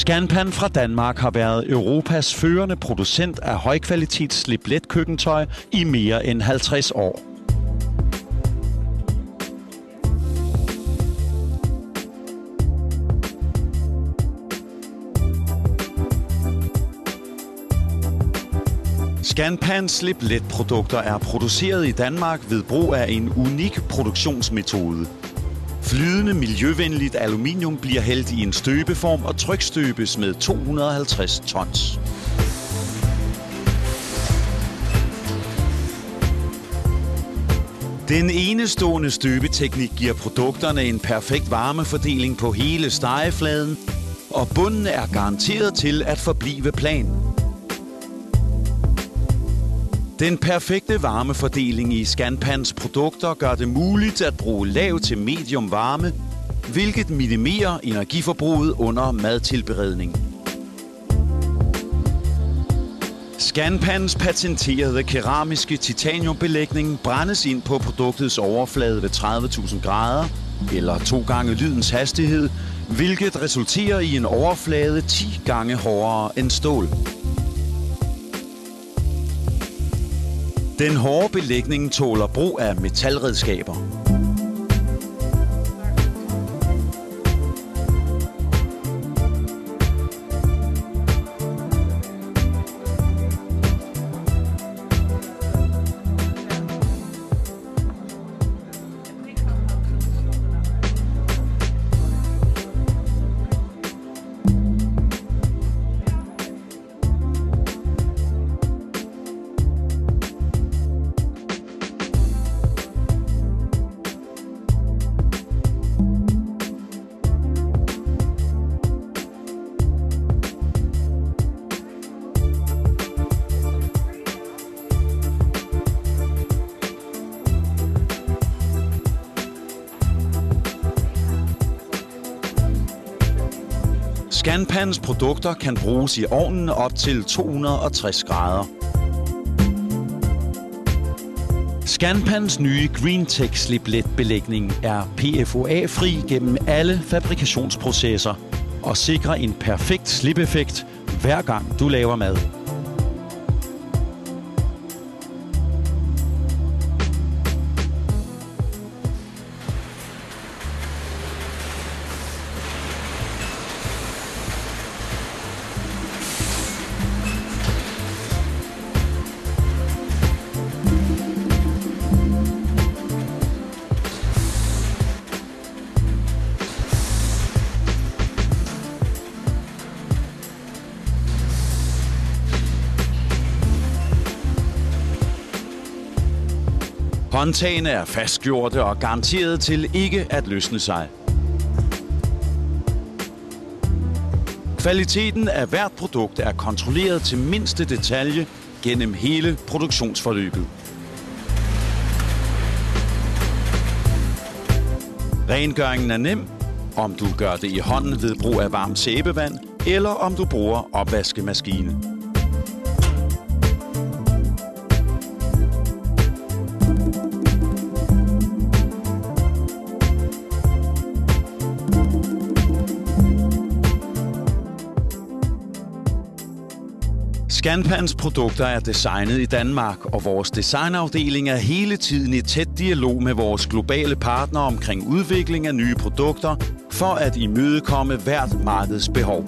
Scanpan fra Danmark har været Europas førende producent af højkvalitets slip-let køkkentøj i mere end 50 år. Scanpans slip-let-produkter er produceret i Danmark ved brug af en unik produktionsmetode. Flydende miljøvenligt aluminium bliver hældt i en støbeform og trykstøbes med 250 tons. Den enestående støbeteknik giver produkterne en perfekt varmefordeling på hele stegefladen, og bunden er garanteret til at forblive plan. Den perfekte varmefordeling i Scanpans produkter gør det muligt at bruge lav til medium varme, hvilket minimerer energiforbruget under madtilberedning. Scanpans patenterede keramiske titaniumbelægning brændes ind på produktets overflade ved 30.000 grader, eller 2 gange lydens hastighed, hvilket resulterer i en overflade 10 gange hårdere end stål. Den hårde belægning tåler brug af metalredskaber. Scanpans produkter kan bruges i ovnen op til 260 grader. Scanpans nye GreenTech slip-let-belægning er PFOA-fri gennem alle fabrikationsprocesser og sikrer en perfekt slip-effekt hver gang du laver mad. Håndtagene er fastgjorte og garanteret til ikke at løsne sig. Kvaliteten af hvert produkt er kontrolleret til mindste detalje gennem hele produktionsforløbet. Rengøringen er nem, om du gør det i hånden ved brug af varmt sæbevand, eller om du bruger opvaskemaskine. Scanpans produkter er designet i Danmark, og vores designafdeling er hele tiden i tæt dialog med vores globale partnere omkring udvikling af nye produkter, for at imødekomme hvert markeds behov.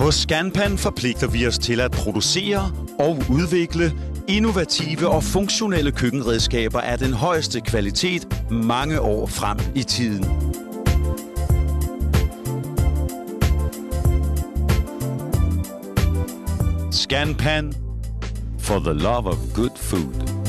Hos Scanpan forpligter vi os til at producere og udvikle innovative og funktionelle køkkenredskaber af den højeste kvalitet mange år frem i tiden. Scanpan, for the love of good food.